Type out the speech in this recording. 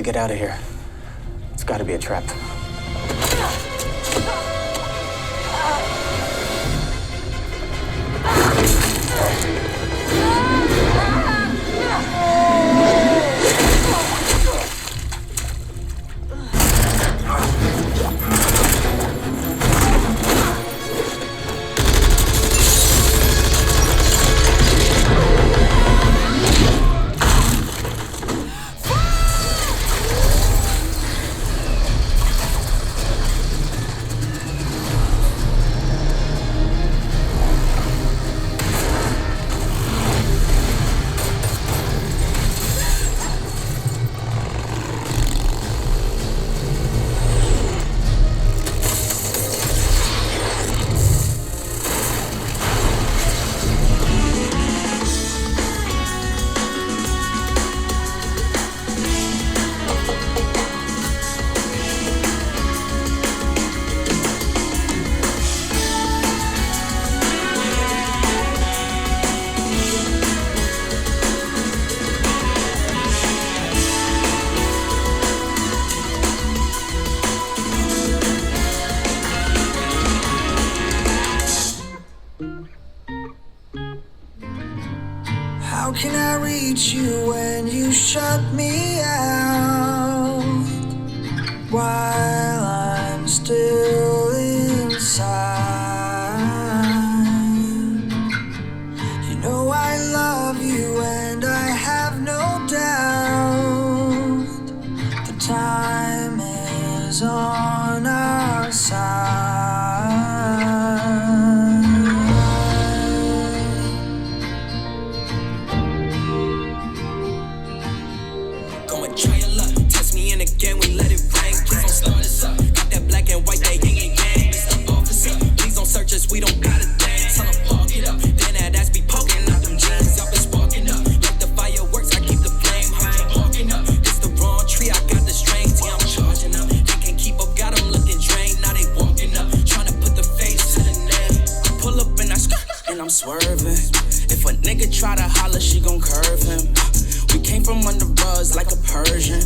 get out of here. It's got to be a trap. How can I reach you when you shut me out while I'm still inside? You know I love you and I have no doubt the time is on our side. We don't got a thing, tell them park it up. Then that ass be poking out them jeans. I've been sparking up, like the fireworks, I keep the flame hot. Parking up, it's the wrong tree, I got the strings. Yeah, I'm charging up, they can't keep up, got them looking drained. Now they walking up, trying to put the face to the name. Pull up and I and I'm swerving. If a nigga try to holler, she gon' curve him. We came from under buzz like a Persian.